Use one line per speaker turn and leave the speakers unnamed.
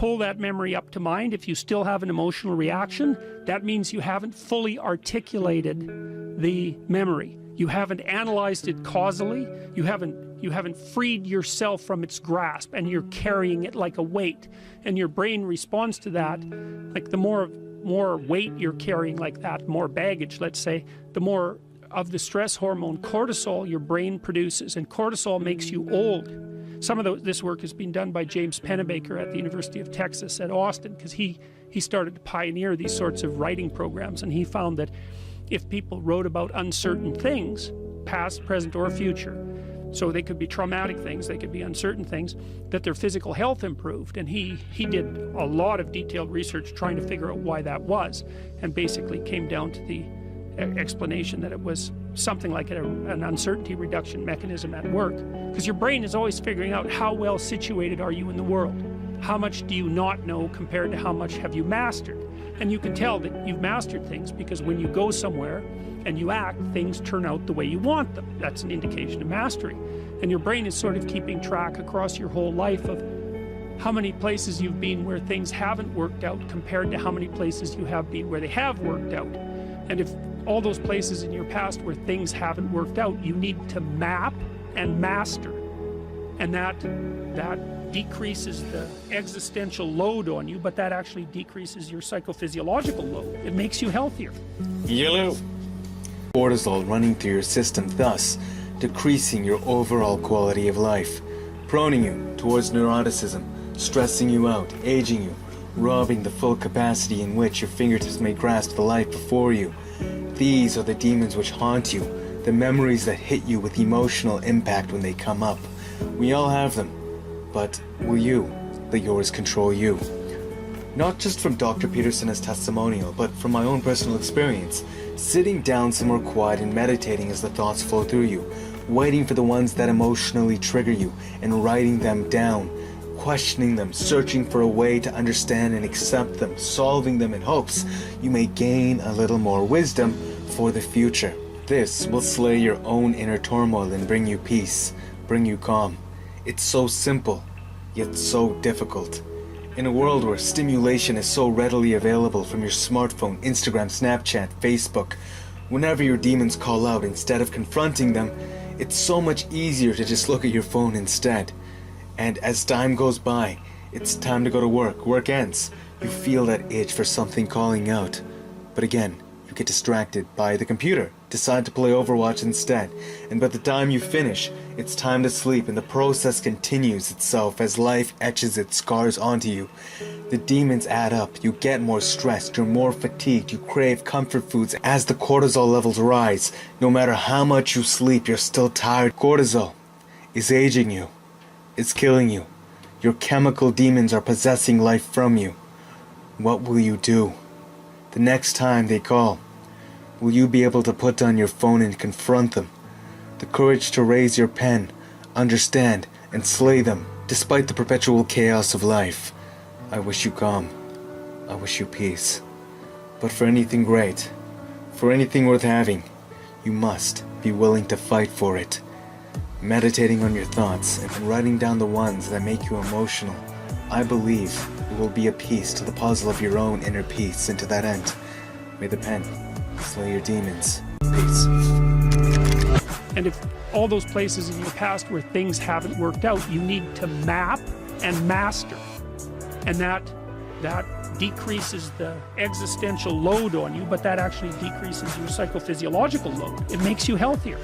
pull that memory up to mind, if you still have an emotional reaction, that means you haven't fully articulated the memory. You haven't analyzed it causally. You haven't freed yourself from its grasp, and you're carrying it like a weight. And your brain responds to that. Like the more weight you're carrying like that, more baggage, let's say, the more of the stress hormone cortisol your brain produces, and cortisol makes you old. Some of this work has been done by James Pennebaker at the University of Texas at Austin, because he started to pioneer these sorts of writing programs, and he found that if people wrote about uncertain things, past, present, or future, so they could be traumatic things, they could be uncertain things, that their physical health improved. And he did a lot of detailed research trying to figure out why that was, and basically came down to the explanation that it was something like an uncertainty reduction mechanism at work. Because your brain is always figuring out how well situated are you in the world. How much do you not know compared to how much have you mastered? And you can tell that you've mastered things because when you go somewhere and you act, things turn out the way you want them. That's an indication of mastery. And your brain is sort of keeping track across your whole life of how many places you've been where things haven't worked out compared to how many places you have been where they have worked out. And if all those places in your past where things haven't worked out, you need to map and master. And that decreases the existential load on you, but that actually decreases your psychophysiological load. It makes you healthier.
Yellow. Cortisol running through your system, thus decreasing your overall quality of life, proning you towards neuroticism, stressing you out, aging you, robbing the full capacity in which your fingertips may grasp the life before you. These are the demons which haunt you, the memories that hit you with emotional impact when they come up. We all have them, but will you let yours control you? Not just from Dr. Peterson as testimonial, but from my own personal experience, sitting down somewhere quiet and meditating as the thoughts flow through you, waiting for the ones that emotionally trigger you and writing them down, questioning them, searching for a way to understand and accept them, solving them in hopes you may gain a little more wisdom for the future. This will slay your own inner turmoil and bring you peace, bring you calm. It's so simple, yet so difficult. In a world where stimulation is so readily available from your smartphone, Instagram, Snapchat, Facebook, whenever your demons call out, instead of confronting them, it's so much easier to just look at your phone instead. And as time goes by, it's time to go to work. Work ends. You feel that itch for something calling out. But again, you get distracted by the computer. Decide to play Overwatch instead. And by the time you finish, it's time to sleep, and the process continues itself as life etches its scars onto you. The demons add up. You get more stressed. You're more fatigued. You crave comfort foods as the cortisol levels rise. No matter how much you sleep, you're still tired. Cortisol is aging you. It's killing you. Your chemical demons are possessing life from you. What will you do? The next time they call, will you be able to put down your phone and confront them? The courage to raise your pen, understand, and slay them, despite the perpetual chaos of life. I wish you calm. I wish you peace. But for anything great, for anything worth having, you must be willing to fight for it. Meditating on your thoughts and writing down the ones that make you emotional, I believe it will be a piece to the puzzle of your own inner peace, and to that end, may the pen slay your demons. Peace.
And if all those places in your past where things haven't worked out, you need to map and master. And that decreases the existential load on you, but that actually decreases your psychophysiological load. It makes you healthier.